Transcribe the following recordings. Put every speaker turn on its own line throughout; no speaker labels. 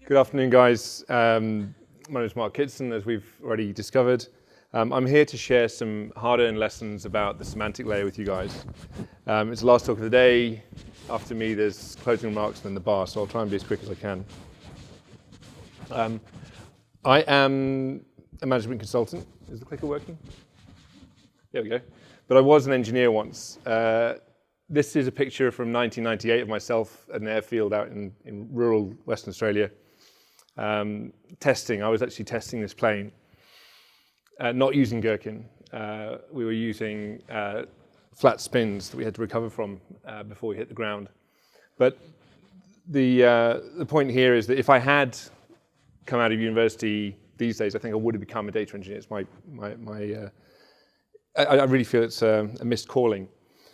Good afternoon, guys. My name is Mark Kitson, as we've already discovered. I'm here to share some hard-earned lessons about the semantic layer with you guys. It's the last talk of the day. After me, there's closing remarks and then the bar, so I'll try and be as quick as I can. I am a management consultant. Is the clicker working? There we go. But I was an engineer once. This is a picture from 1998 of myself at an airfield out in rural Western Australia. Testing. I was actually testing this plane, not using Gherkin. We were using flat spins that we had to recover from before we hit the ground. But the point here is that if I had come out of university these days, I think I would have become a data engineer. It's I really feel it's a missed calling.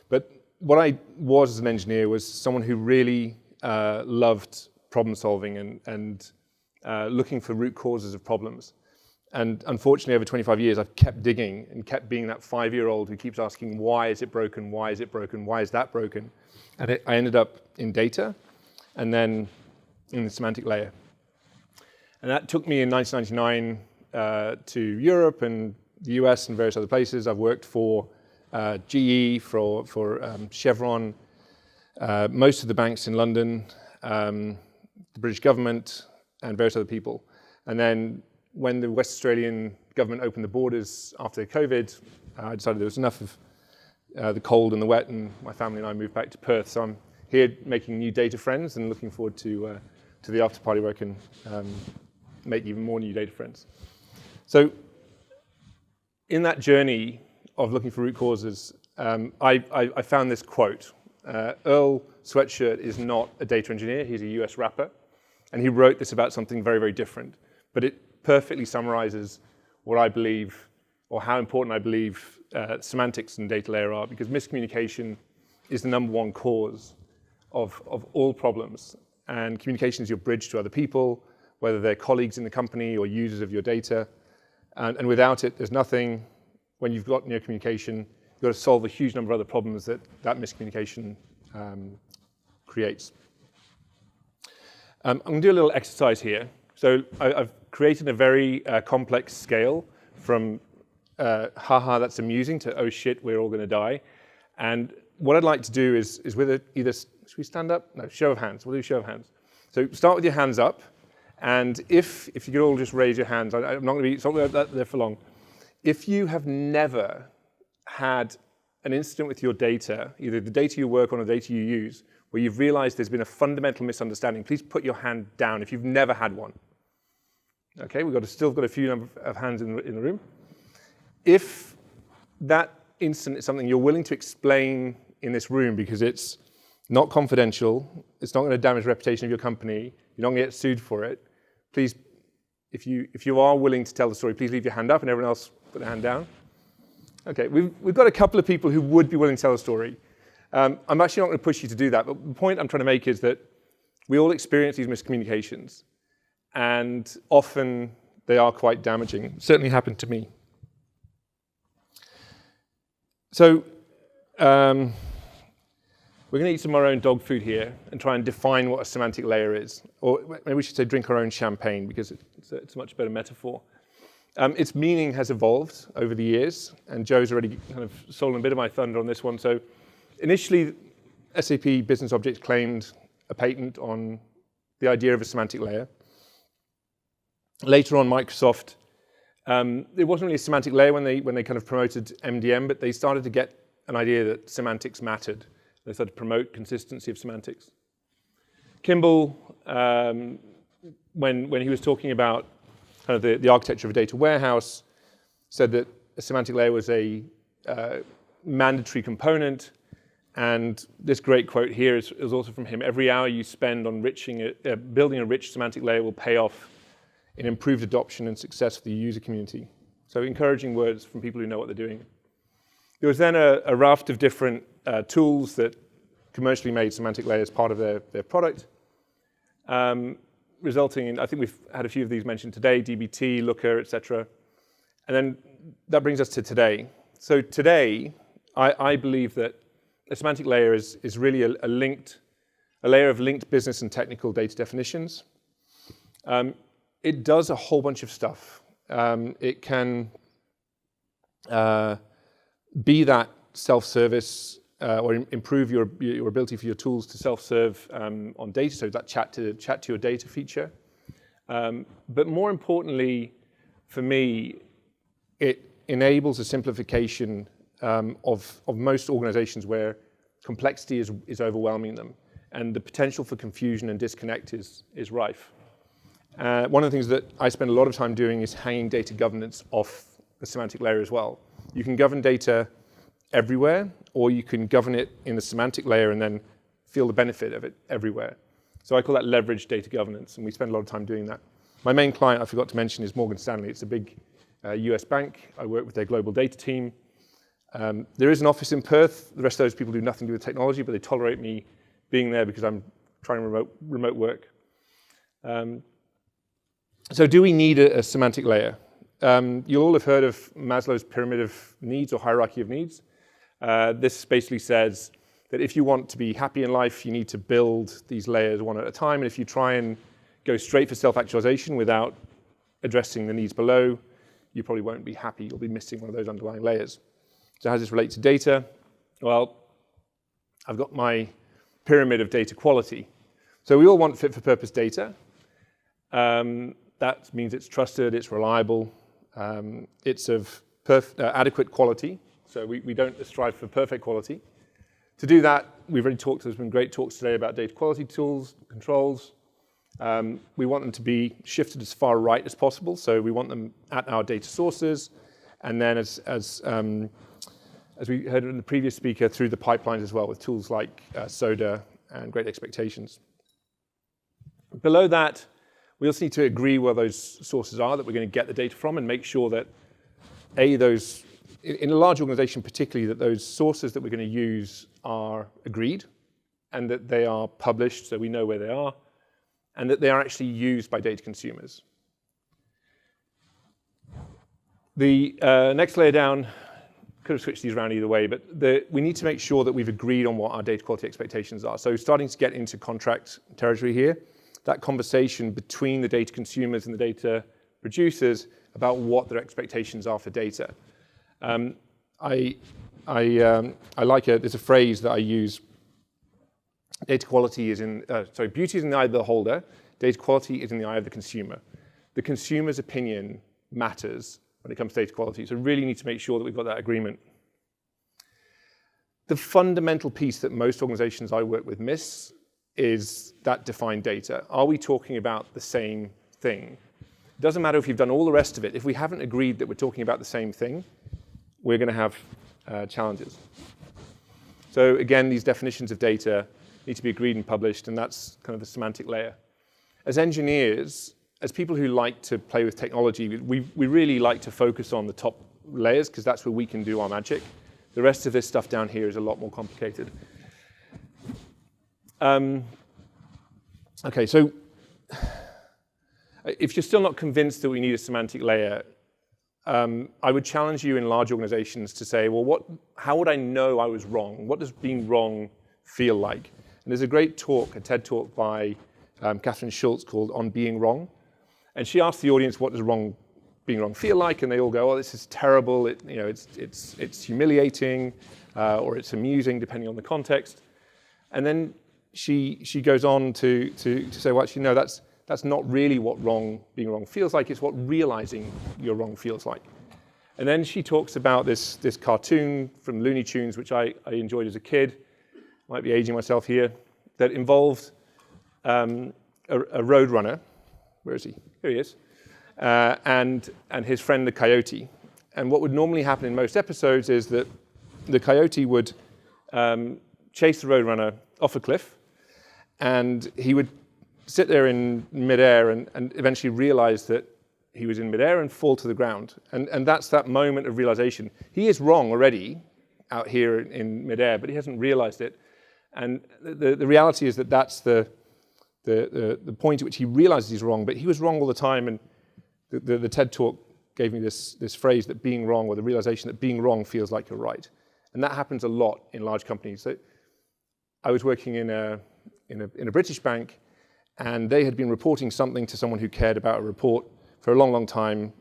But what I was as an engineer was someone who really loved problem solving and looking for root causes of problems. And unfortunately, over 25 years, I've kept digging and kept being that 5-year-old who keeps asking, why is it broken? Why is it broken? Why is that broken? And I ended up in data and then in the semantic layer. And that took me in 1999 to Europe and the US and various other places. I've worked for GE, for Chevron, most of the banks in London, the British government, and various other people. And then when the West Australian government opened the borders after COVID, I decided there was enough of the cold and the wet, and my family and I moved back to Perth. So I'm here making new data friends and looking forward to the after party where I can make even more new data friends. So in that journey of looking for root causes, I found this quote. Earl Sweatshirt is not a data engineer, he's a US rapper. And he wrote this about something very, very different. But it perfectly summarizes what I believe, or how important I believe semantics and data layer are, because miscommunication is the #1 cause of all problems. And communication is your bridge to other people, whether they're colleagues in the company or users of your data. And without it, there's nothing. When you've got near communication, you've got to solve a huge number of other problems that miscommunication creates. I'm going to do a little exercise here. So I've created a very complex scale from haha, that's amusing, to oh shit, we're all going to die. And what I'd like to do is with either, should we stand up? No, show of hands. We'll do show of hands. So start with your hands up. And if you could all just raise your hands, I'm not going to be something there for long. If you have never had an incident with your data, either the data you work on or the data you use, where you've realized there's been a fundamental misunderstanding, please put your hand down if you've never had one. Okay, we've still got a few number of hands in the room. If that incident is something you're willing to explain in this room because it's not confidential, it's not going to damage the reputation of your company, you're not going to get sued for it, please, if you are willing to tell the story, please leave your hand up and everyone else put their hand down. Okay, we've got a couple of people who would be willing to tell a story. I'm actually not going to push you to do that, but the point I'm trying to make is that we all experience these miscommunications, and often they are quite damaging. It certainly happened to me. So we're going to eat some of our own dog food here and try and define what a semantic layer is. Or maybe we should say drink our own champagne, because it's a much better metaphor. Its meaning has evolved over the years, and Joe's already kind of stolen a bit of my thunder on this one. So initially, SAP Business Objects claimed a patent on the idea of a semantic layer. Later on, Microsoft, it wasn't really a semantic layer when they kind of promoted MDM, but they started to get an idea that semantics mattered. They started to promote consistency of semantics. Kimball, when he was talking about kind of the architecture of a data warehouse, said that a semantic layer was a mandatory component. And this great quote here is also from him: every hour you spend on building a rich semantic layer will pay off in improved adoption and success for the user community. So encouraging words from people who know what they're doing. There was then a raft of different tools that commercially made semantic layers part of their product, resulting in, I think we've had a few of these mentioned today, DBT, Looker, etc. And then that brings us to today. So today, I believe that a semantic layer is really a layer of linked business and technical data definitions. It does a whole bunch of stuff. It can be that self-service or improve your ability for your tools to self-serve on data, so that chat to your data feature. But more importantly, for me, it enables a simplification of most organizations where complexity is overwhelming them, and the potential for confusion and disconnect is rife. One of the things that I spend a lot of time doing is hanging data governance off the semantic layer as well. You can govern data everywhere, or you can govern it in the semantic layer and then feel the benefit of it everywhere. So I call that leveraged data governance, and we spend a lot of time doing that. My main client, I forgot to mention, is Morgan Stanley. It's a big US bank. I work with their global data team. There is an office in Perth. The rest of those people do nothing to do with technology, but they tolerate me being there because I'm trying remote work. So do we need a semantic layer? You'll all have heard of Maslow's pyramid of needs or hierarchy of needs. This basically says that if you want to be happy in life, you need to build these layers one at a time. And if you try and go straight for self-actualization without addressing the needs below, you probably won't be happy. You'll be missing one of those underlying layers. So how does this relate to data? Well, I've got my pyramid of data quality. So we all want fit-for-purpose data. That means it's trusted, it's reliable, it's of adequate quality. So we don't strive for perfect quality. To do that, we've already talked, there's been great talks today about data quality tools, controls. We want them to be shifted as far right as possible. So we want them at our data sources. And then as we heard in the previous speaker, through the pipelines as well with tools like Soda and Great Expectations. Below that, we also need to agree where those sources are that we're going to get the data from and make sure that, those, in a large organization particularly, that those sources that we're going to use are agreed and that they are published so we know where they are and that they are actually used by data consumers. The next layer down, could have switched these around either way, but we need to make sure that we've agreed on what our data quality expectations are. So starting to get into contract territory here, that conversation between the data consumers and the data producers about what their expectations are for data. I like there's a phrase that I use. Data quality is beauty is in the eye of the beholder. Data quality is in the eye of the consumer. The consumer's opinion matters when it comes to data quality. So really need to make sure that we've got that agreement. The fundamental piece that most organizations I work with miss is that defined data. Are we talking about the same thing? It doesn't matter if you've done all the rest of it. If we haven't agreed that we're talking about the same thing, we're going to have challenges. So again, these definitions of data need to be agreed and published, and that's kind of the semantic layer. As engineers, as people who like to play with technology, we really like to focus on the top layers because that's where we can do our magic. The rest of this stuff down here is a lot more complicated. Okay, so if you're still not convinced that we need a semantic layer, I would challenge you in large organizations to say, well, how would I know I was wrong? What does being wrong feel like? And there's a great talk, a TED talk by Catherine Schultz called On Being Wrong. And she asked the audience, what does being wrong feel like? And they all go, oh, this is terrible. It's humiliating, or it's amusing, depending on the context. And then she goes on to say, well, actually, no, that's not really what being wrong feels like. It's what realizing you're wrong feels like. And then she talks about this cartoon from Looney Tunes, which I enjoyed as a kid. Might be aging myself here. That involved a road runner. Where is he? Here he is. And his friend, the coyote. And what would normally happen in most episodes is that the coyote would chase the road runner off a cliff, and he would sit there in midair and eventually realize that he was in midair and fall to the ground. And that's that moment of realization. He is wrong already out here in midair, but he hasn't realized it. And the reality is that that's the point at which he realizes he's wrong, but he was wrong all the time. And the TED Talk gave me this phrase that being wrong, or the realization that being wrong feels like you're right. And that happens a lot in large companies. So I was working in a British bank, and they had been reporting something to someone who cared about a report for a long, long time,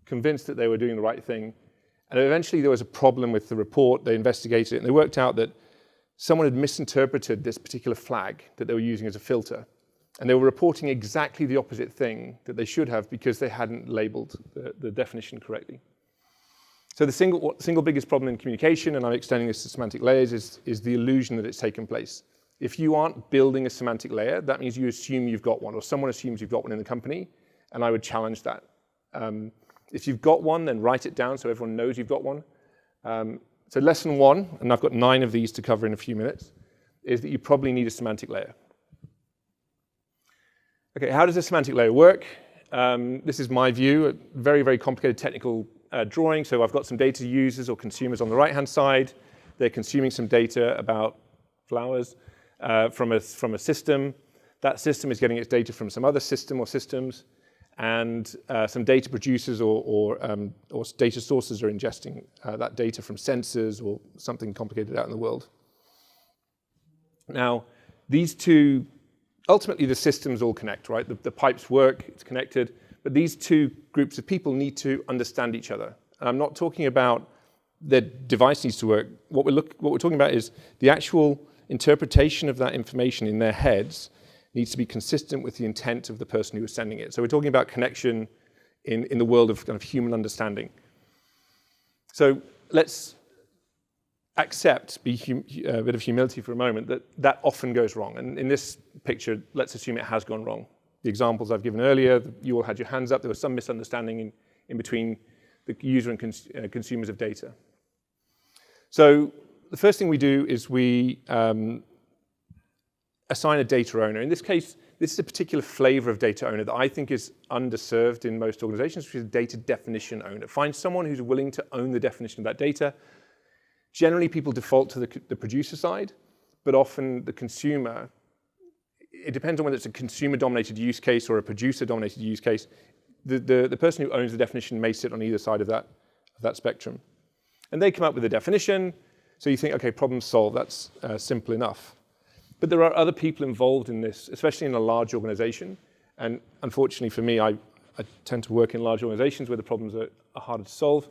convinced that they were doing the right thing. And eventually there was a problem with the report. They investigated it, and they worked out that someone had misinterpreted this particular flag that they were using as a filter. And they were reporting exactly the opposite thing that they should have because they hadn't labeled the definition correctly. So the single biggest problem in communication, and I'm extending this to semantic layers, is the illusion that it's taken place. If you aren't building a semantic layer, that means you assume you've got one, or someone assumes you've got one in the company, and I would challenge that. If you've got one, then write it down so everyone knows you've got one. So lesson 1, and I've got 9 of these to cover in a few minutes, is that you probably need a semantic layer. Okay, how does a semantic layer work? This is my view, a very, very complicated technical drawing. So I've got some data users or consumers on the right-hand side. They're consuming some data about flowers from a system. That system is getting its data from some other system or systems. And some data producers or data sources are ingesting that data from sensors or something complicated out in the world. Now, these two, ultimately the systems all connect, right? The pipes work, it's connected, but these two groups of people need to understand each other. And I'm not talking about the device needs to work. What we're talking about is the actual interpretation of that information in their heads needs to be consistent with the intent of the person who is sending it. So we're talking about connection in the world of kind of human understanding. So let's accept, a bit of humility for a moment, that often goes wrong. And in this picture, let's assume it has gone wrong. The examples I've given earlier, you all had your hands up. There was some misunderstanding in between the user and consumers of data. So the first thing we do is we assign a data owner. In this case, this is a particular flavor of data owner that I think is underserved in most organizations, which is a data definition owner. Find someone who's willing to own the definition of that data. Generally, people default to the producer side, but often the consumer, it depends on whether it's a consumer-dominated use case or a producer-dominated use case. The person who owns the definition may sit on either side of that spectrum. And they come up with a definition, so you think, okay, problem solved, that's simple enough. But there are other people involved in this, especially in a large organization. And unfortunately for me, I tend to work in large organizations where the problems are harder to solve.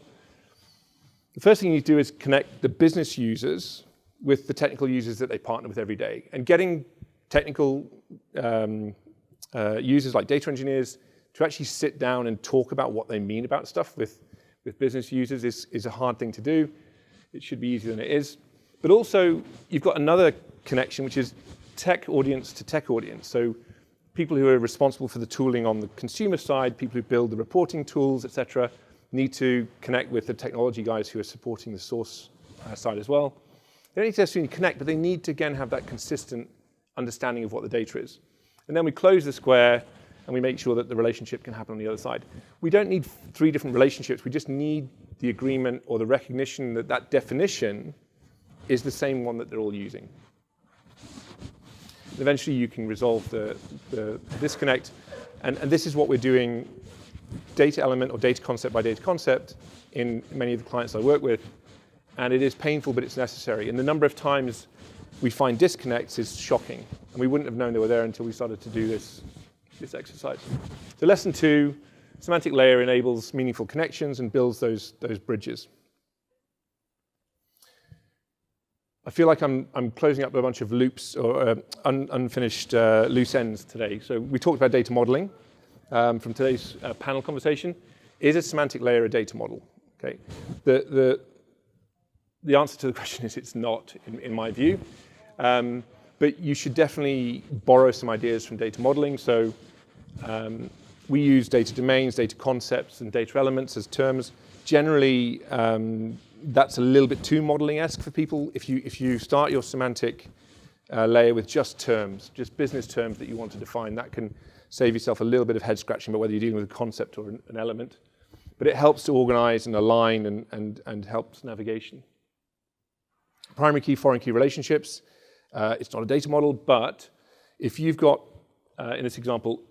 The first thing you need to do is connect the business users with the technical users that they partner with every day. And getting technical users like data engineers to actually sit down and talk about what they mean about stuff with business users is a hard thing to do. It should be easier than it is. But also, you've got another connection, which is tech audience to tech audience. So people who are responsible for the tooling on the consumer side, people who build the reporting tools, et cetera, need to connect with the technology guys who are supporting the source side as well. They don't need to necessarily connect, but they need to, again, have that consistent understanding of what the data is. And then we close the square, and we make sure that the relationship can happen on the other side. We don't need 3 different relationships. We just need the agreement or the recognition that that definition is the same one that they're all using. And eventually, you can resolve the disconnect. And this is what we're doing data element or data concept by data concept in many of the clients I work with. And it is painful, but it's necessary. And the number of times we find disconnects is shocking. And we wouldn't have known they were there until we started to do this exercise. So lesson 2, semantic layer enables meaningful connections and builds those bridges. I feel like I'm closing up a bunch of loops or unfinished loose ends today. So we talked about data modeling from today's panel conversation. Is a semantic layer a data model? Okay. The answer to the question is it's not, in my view. But you should definitely borrow some ideas from data modeling. So we use data domains, data concepts, and data elements as terms. Generally, that's a little bit too modeling-esque for people. If you start your semantic layer with just terms, just business terms that you want to define, that can save yourself a little bit of head scratching about whether you're dealing with a concept or an element. But it helps to organize and align and helps navigation. Primary key, foreign key relationships. It's not a data model, but if you've got, in this example,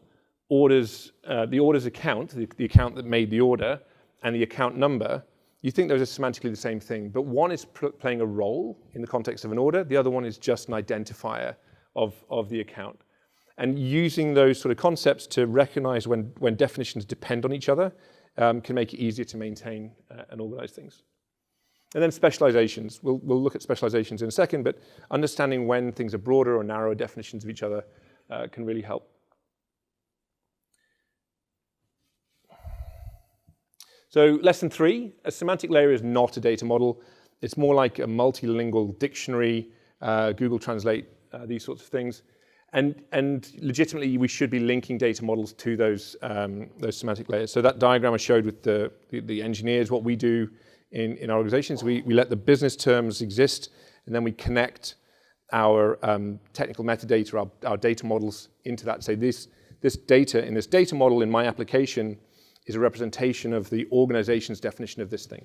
orders, the orders account, the account that made the order, and the account number, you think those are semantically the same thing, but one is playing a role in the context of an order, the other one is just an identifier of the account. And using those sort of concepts to recognize when definitions depend on each other can make it easier to maintain and organize things. And then specializations. We'll look at specializations in a second, but understanding when things are broader or narrower definitions of each other can really help. So lesson 3, a semantic layer is not a data model. It's more like a multilingual dictionary, Google Translate, these sorts of things. And legitimately, we should be linking data models to those semantic layers. So that diagram I showed with the engineers, what we do in our organizations, we let the business terms exist, and then we connect our technical metadata, our data models into that. Say this data in this data model in my application is a representation of the organization's definition of this thing.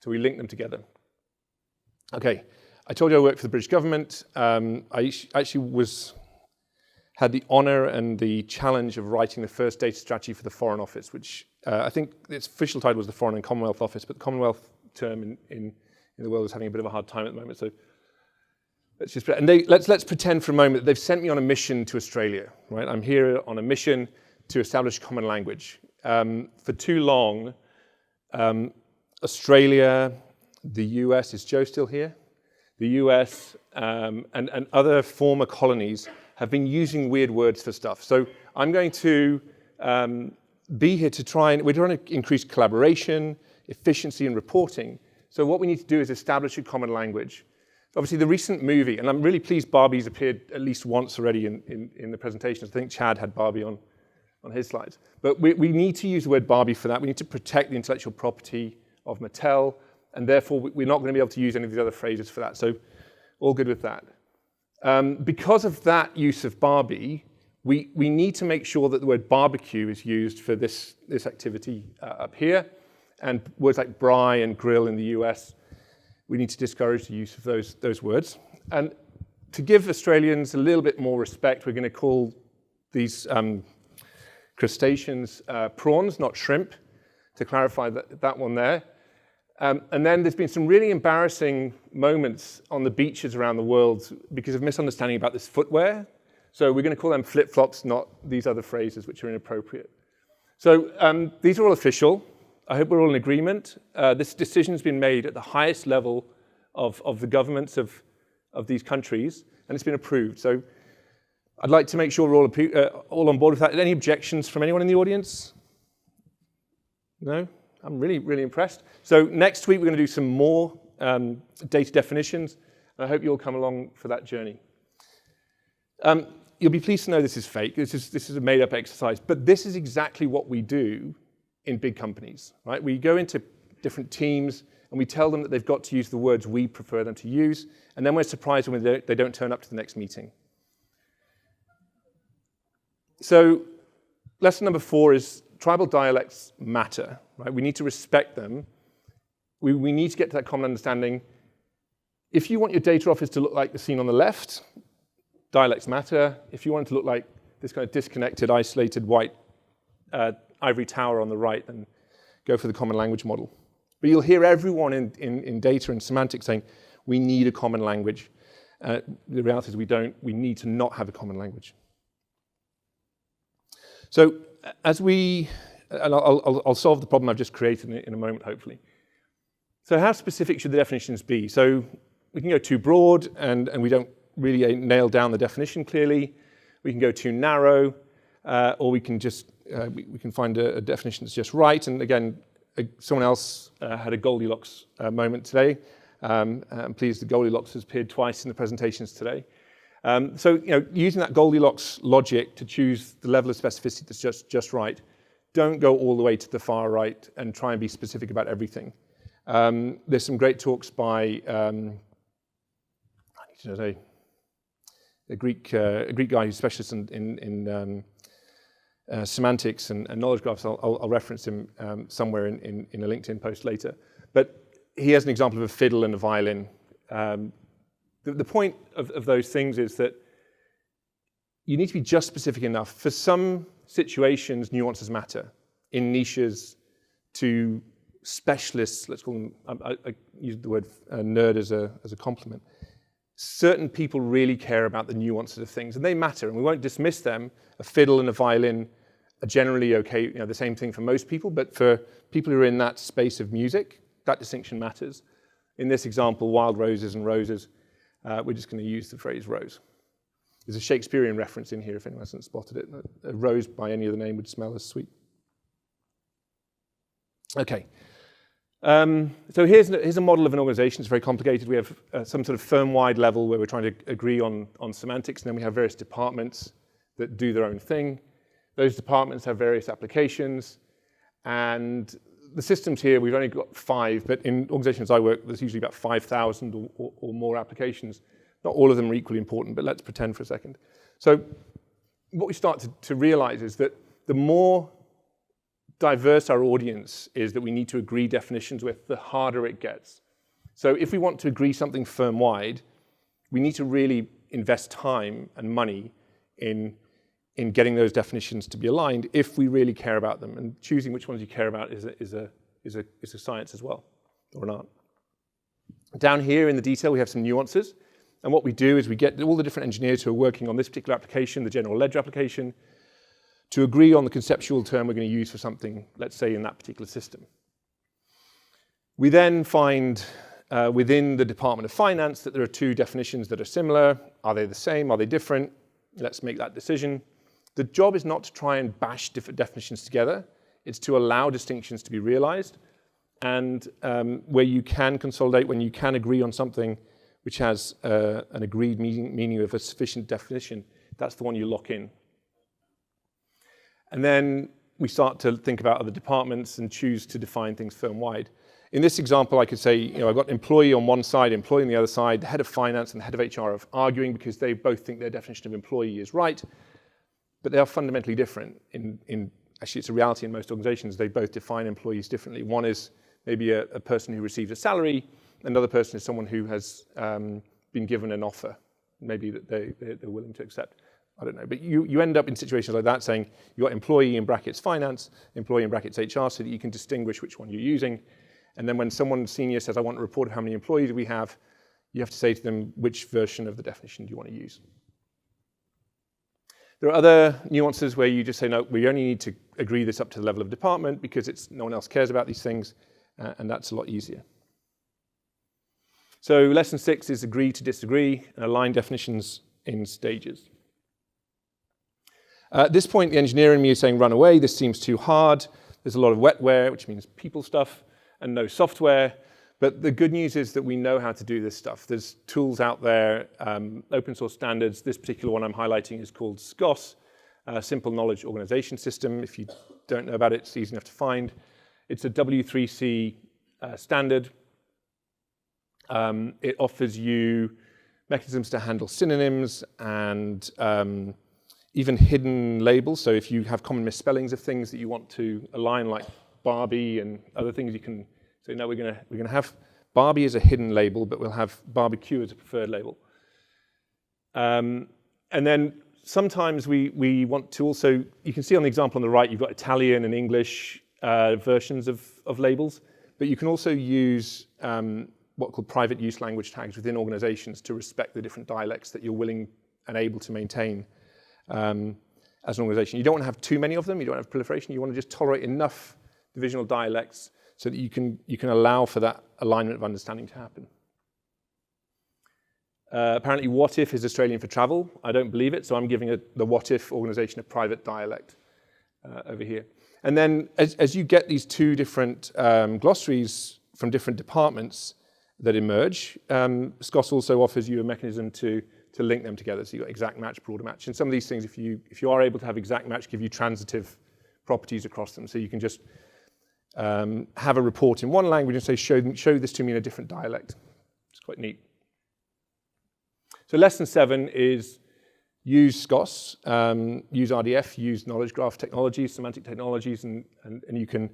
So we link them together. Okay, I told you I worked for the British government. I actually had the honor and the challenge of writing the first data strategy for the Foreign Office, which I think its official title was the Foreign and Commonwealth Office, but the Commonwealth term in the world is having a bit of a hard time at the moment. So let's pretend for a moment that they've sent me on a mission to Australia, right? I'm here on a mission to establish common language. For too long, Australia, the US, is Joe still here? The US and other former colonies have been using weird words for stuff. So I'm going to be here to we're trying to increase collaboration, efficiency, and reporting. So what we need to do is establish a common language. Obviously, the recent movie, and I'm really pleased Barbie's appeared at least once already in the presentations. I think Chad had Barbie on his slides. But we need to use the word Barbie for that. We need to protect the intellectual property of Mattel, and therefore we're not going to be able to use any of these other phrases for that. So all good with that. Because of that use of Barbie, we need to make sure that the word barbecue is used for this activity up here, and words like braai and grill in the US, we need to discourage the use of those words. And to give Australians a little bit more respect, we're going to call these crustaceans prawns, not shrimp, to clarify that one there. And then there's been some really embarrassing moments on the beaches around the world because of misunderstanding about this footwear. So we're going to call them flip-flops, not these other phrases which are inappropriate. So these are all official. I hope we're all in agreement. This decision's been made at the highest level of the governments of these countries, and it's been approved. So I'd like to make sure we're all on board with that. Any objections from anyone in the audience? No? I'm really, really impressed. So next week, we're going to do some more data definitions, and I hope you'll come along for that journey. You'll be pleased to know this is fake. This is a made-up exercise, but this is exactly what we do in big companies, right? We go into different teams, and we tell them that they've got to use the words we prefer them to use, and then we're surprised when they don't turn up to the next meeting. So lesson number 4 is tribal dialects matter, right? We need to respect them. We need to get to that common understanding. If you want your data office to look like the scene on the left, dialects matter. If you want it to look like this kind of disconnected, isolated white ivory tower on the right, then go for the common language model. But you'll hear everyone in data and semantics saying, we need a common language. The reality is we don't. We need to not have a common language. So and I'll solve the problem I've just created in a moment, hopefully. So how specific should the definitions be? So we can go too broad, and we don't really nail down the definition clearly. We can go too narrow, or we can just we can find a definition that's just right. And again, someone else had a Goldilocks moment today. I'm pleased the Goldilocks has appeared twice in the presentations today. So using that Goldilocks logic to choose the level of specificity that's just right. Don't go all the way to the far right and try and be specific about everything. There's some great talks by I need to say a Greek guy who's specialist in semantics and knowledge graphs. I'll reference him somewhere in a LinkedIn post later. But he has an example of a fiddle and a violin. The point of those things is that you need to be just specific enough. For some situations, nuances matter. In niches, to specialists, let's call them, I use the word nerd as a compliment. certain people really care about the nuances of things, and they matter, and we won't dismiss them. A fiddle and a violin are generally okay, the same thing for most people, but for people who are in that space of music, that distinction matters. In this example, wild roses and roses, we're just going to use the phrase rose. There's a Shakespearean reference in here if anyone hasn't spotted it. A rose by any other name would smell as sweet. Okay. So here's a model of an organization. It's very complicated. We have some sort of firm-wide level where we're trying to agree on semantics, and then we have various departments that do their own thing. Those departments have various applications, and the systems here, we've only got 5, but in organizations I work, there's usually about 5,000 or more applications. Not all of them are equally important, but let's pretend for a second. So what we start to realize is that the more diverse our audience is that we need to agree definitions with, the harder it gets. So if we want to agree something firm-wide, we need to really invest time and money in getting those definitions to be aligned if we really care about them. And choosing which ones you care about is a science as well, or an art. Down here in the detail, we have some nuances. And what we do is we get all the different engineers who are working on this particular application, the general ledger application, to agree on the conceptual term we're going to use for something, let's say, in that particular system. We then find within the Department of Finance that there are 2 definitions that are similar. Are they the same? Are they different? Let's make that decision. The job is not to try and bash different definitions together. It's to allow distinctions to be realized. And where you can consolidate, when you can agree on something which has an agreed meaning of a sufficient definition, that's the one you lock in. And then we start to think about other departments and choose to define things firm-wide. In this example, I could say, I've got employee on one side, employee on the other side, the head of finance and the head of HR are arguing because they both think their definition of employee is right, but they are fundamentally different. Actually, it's a reality in most organizations. They both define employees differently. One is maybe a person who receives a salary. Another person is someone who has been given an offer, maybe that they're willing to accept. I don't know, but you end up in situations like that saying you've got employee in brackets finance, employee in brackets HR, so that you can distinguish which one you're using. And then when someone senior says, I want a report of how many employees we have, you have to say to them, which version of the definition do you want to use? There are other nuances where you just say, no, we only need to agree this up to the level of department because no one else cares about these things, and that's a lot easier. So lesson 6 is agree to disagree and align definitions in stages. At this point, the engineer in me is saying, run away, this seems too hard. There's a lot of wetware, which means people stuff, and no software. But the good news is that we know how to do this stuff. There's tools out there, open source standards. This particular one I'm highlighting is called SKOS, Simple Knowledge Organization System. If you don't know about it, it's easy enough to find. It's a W3C standard. It offers you mechanisms to handle synonyms and even hidden labels. So if you have common misspellings of things that you want to align, like Barbie and other things, you can say, no, we're going to have Barbie as a hidden label, but we'll have barbecue as a preferred label. And then sometimes we want to also, you can see on the example on the right, you've got Italian and English versions of labels, but you can also use what are called private use language tags within organizations to respect the different dialects that you're willing and able to maintain as an organization. You don't want to have too many of them. You don't have proliferation. You want to just tolerate enough divisional dialects so that you can allow for that alignment of understanding to happen. Apparently, what if is Australian for travel. I don't believe it, so I'm giving the what if organization a private dialect over here. And then as you get these 2 different glossaries from different departments that emerge, SKOS also offers you a mechanism to link them together. So you've got exact match, broader match. And some of these things, if you are able to have exact match, give you transitive properties across them. So you can just have a report in one language and say, show this to me in a different dialect. It's quite neat. So lesson 7 is use SKOS, use RDF, use knowledge graph technologies, semantic technologies, and you can,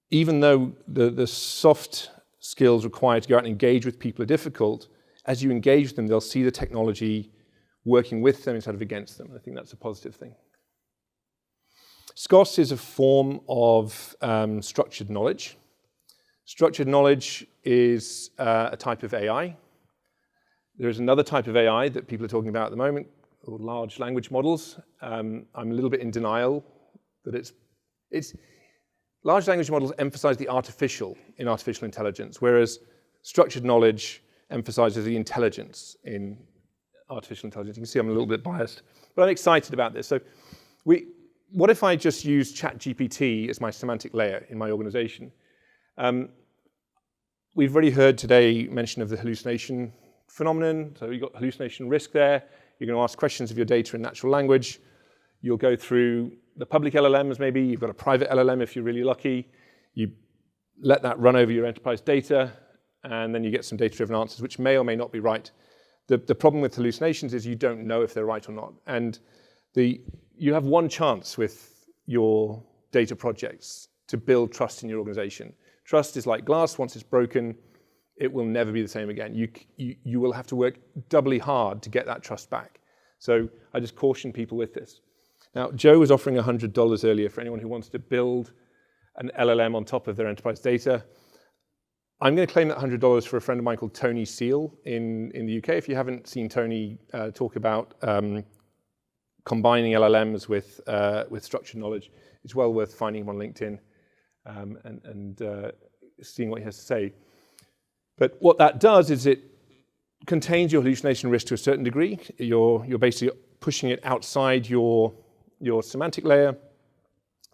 even though the soft skills required to go out and engage with people are difficult, as you engage with them, they'll see the technology working with them instead of against them. I think that's a positive thing. SKOS is a form of structured knowledge. Structured knowledge is a type of AI.
There is another type of AI that people are talking about at the moment, called large language models. I'm a little bit in denial that it's large language models emphasize the artificial in artificial intelligence, whereas structured knowledge emphasizes the intelligence in artificial intelligence. You can see I'm a little bit biased, but I'm excited about this. So what if I just use ChatGPT as my semantic layer in my organization? We've already heard today mention of the hallucination phenomenon. So you've got hallucination risk there. You're going to ask questions of your data in natural language. You'll go through the public LLMs maybe. You've got a private LLM if you're really lucky. You let that run over your enterprise data, and then you get some data-driven answers, which may or may not be right. The problem with hallucinations is you don't know if they're right or not. And you have one chance with your data projects to build trust in your organization. Trust is like glass. Once it's broken, it will never be the same again. You will have to work doubly hard to get that trust back. So I just caution people with this. Now, Joe was offering $100 earlier for anyone who wants to build an LLM on top of their enterprise data. I'm going to claim that $100 for a friend of mine called Tony Seal in the UK. If you haven't seen Tony talk about combining LLMs with structured knowledge, it's well worth finding him on LinkedIn and seeing what he has to say. But what that does is it contains your hallucination risk to a certain degree. You're basically pushing it outside your semantic layer.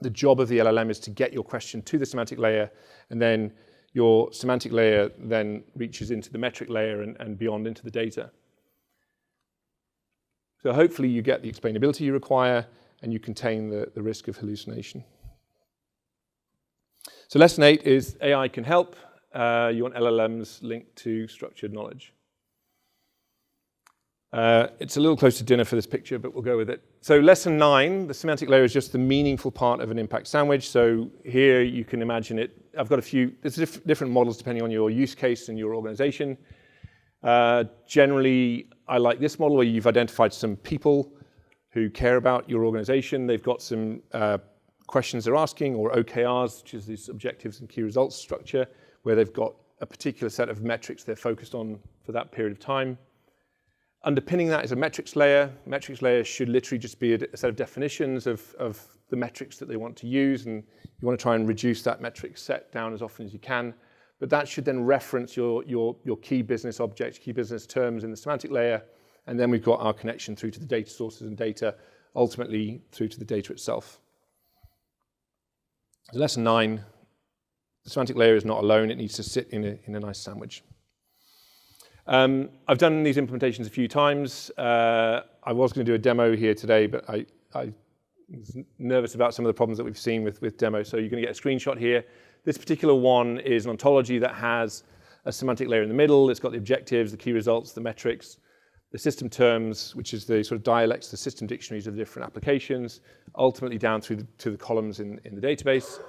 The job of the LLM is to get your question to the semantic layer, and then your semantic layer then reaches into the metric layer and beyond into the data. So hopefully you get the explainability you require, and you contain the risk of hallucination. So lesson 8 is AI can help. You want LLMs linked to structured knowledge. It's a little close to dinner for this picture, but we'll go with it. So lesson 9, the semantic layer is just the meaningful part of an impact sandwich. So here you can imagine it. I've got a few, there's different models depending on your use case and your organization. Generally, I like this model where you've identified some people who care about your organization. They've got some questions they're asking, or OKRs, which is these objectives and key results structure, where they've got a particular set of metrics they're focused on for that period of time. Underpinning that is a metrics layer. Metrics layer should literally just be a set of definitions of the metrics that they want to use, and you want to try and reduce that metric set down as often as you can. But that should then reference your key business objects, key business terms in the semantic layer, and then we've got our connection through to the data sources and data, ultimately through to the data itself. So lesson 9, the semantic layer is not alone. It needs to sit in a nice sandwich. I've done these implementations a few times. I was going to do a demo here today, but I was nervous about some of the problems that we've seen with demos. So you're going to get a screenshot here. This particular one is an ontology that has a semantic layer in the middle. It's got the objectives, the key results, the metrics, the system terms, which is the sort of dialects, the system dictionaries of the different applications, ultimately down through to the columns in the database.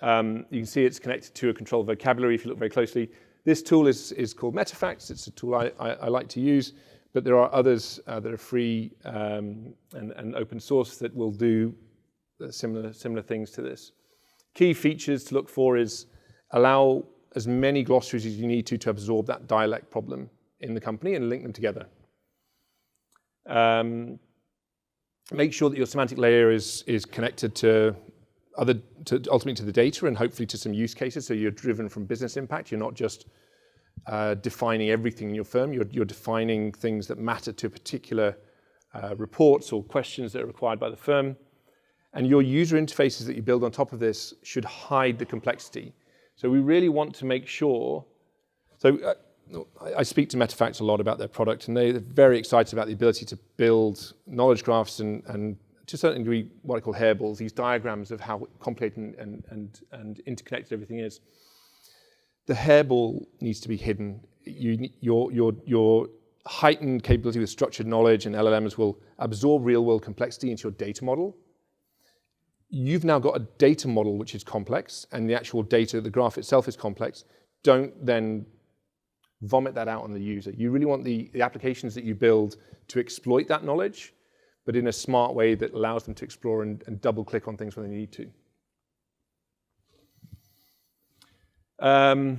You can see it's connected to a controlled vocabulary if you look very closely. This tool is called Metafacts. It's a tool I like to use, but there are others that are free and open source that will do similar things to this. Key features to look for is allow as many glossaries as you need to absorb that dialect problem in the company and link them together. Make sure that your semantic layer is connected to ultimately to the data and hopefully to some use cases, so you're driven from business impact. You're not just defining everything in your firm. You're defining things that matter to particular reports or questions that are required by the firm. And your user interfaces that you build on top of this should hide the complexity. So we really want to make sure. So I speak to Metafacts a lot about their product, and they're very excited about the ability to build knowledge graphs and to a certain degree, what I call hairballs, these diagrams of how complicated and interconnected everything is. The hairball needs to be hidden. Your heightened capability with structured knowledge and LLMs will absorb real-world complexity into your data model. You've now got a data model which is complex, and the actual data, the graph itself is complex. Don't then vomit that out on the user. You really want the applications that you build to exploit that knowledge, but in a smart way that allows them to explore and double-click on things when they need to. I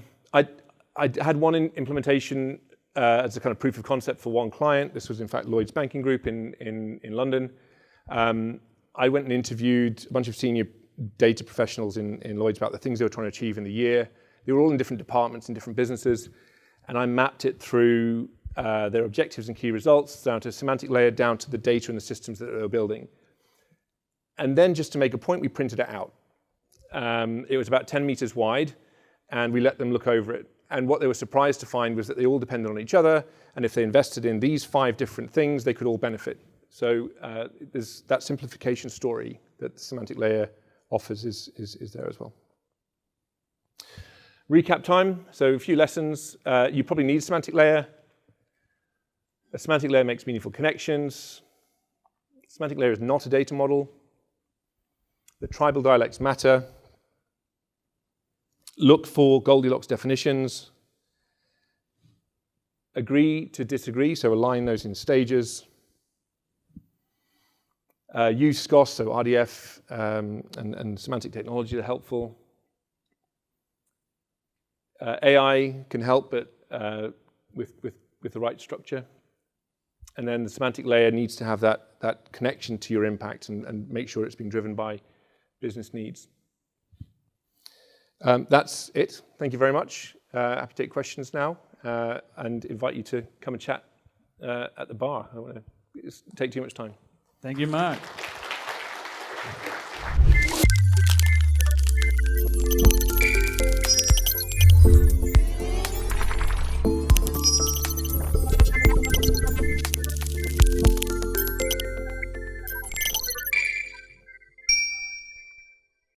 had one implementation
as a kind of proof of concept for one client. This was in fact Lloyds Banking Group in London. I went and interviewed a bunch of senior data professionals in Lloyds about the things they were trying to achieve in the year. They were all in different departments in different businesses, and I mapped it through their objectives and key results down to a semantic layer, down to the data and the systems that they were building. And then just to make a point, we printed it out. It was about 10 meters wide, and we let them look over it. And what they were surprised to find was that they all depended on each other, and if they invested in these 5 different things, they could all benefit. So there's that simplification story that the semantic layer offers is there as well. Recap time, so a few lessons. You probably need a semantic layer. A semantic layer makes meaningful connections. A semantic layer is not a data model. The tribal dialects matter. Look for Goldilocks definitions. Agree to disagree, so align those in stages. Use SCOS, so RDF, and semantic technology are helpful. AI can help, but with the right structure. And then the semantic layer needs to have that connection to your impact and make sure it's being driven by business needs. That's it. Thank you very much. Happy to take questions now and invite you to come and chat at the bar. I don't want to take too much time.
Thank you, Mark.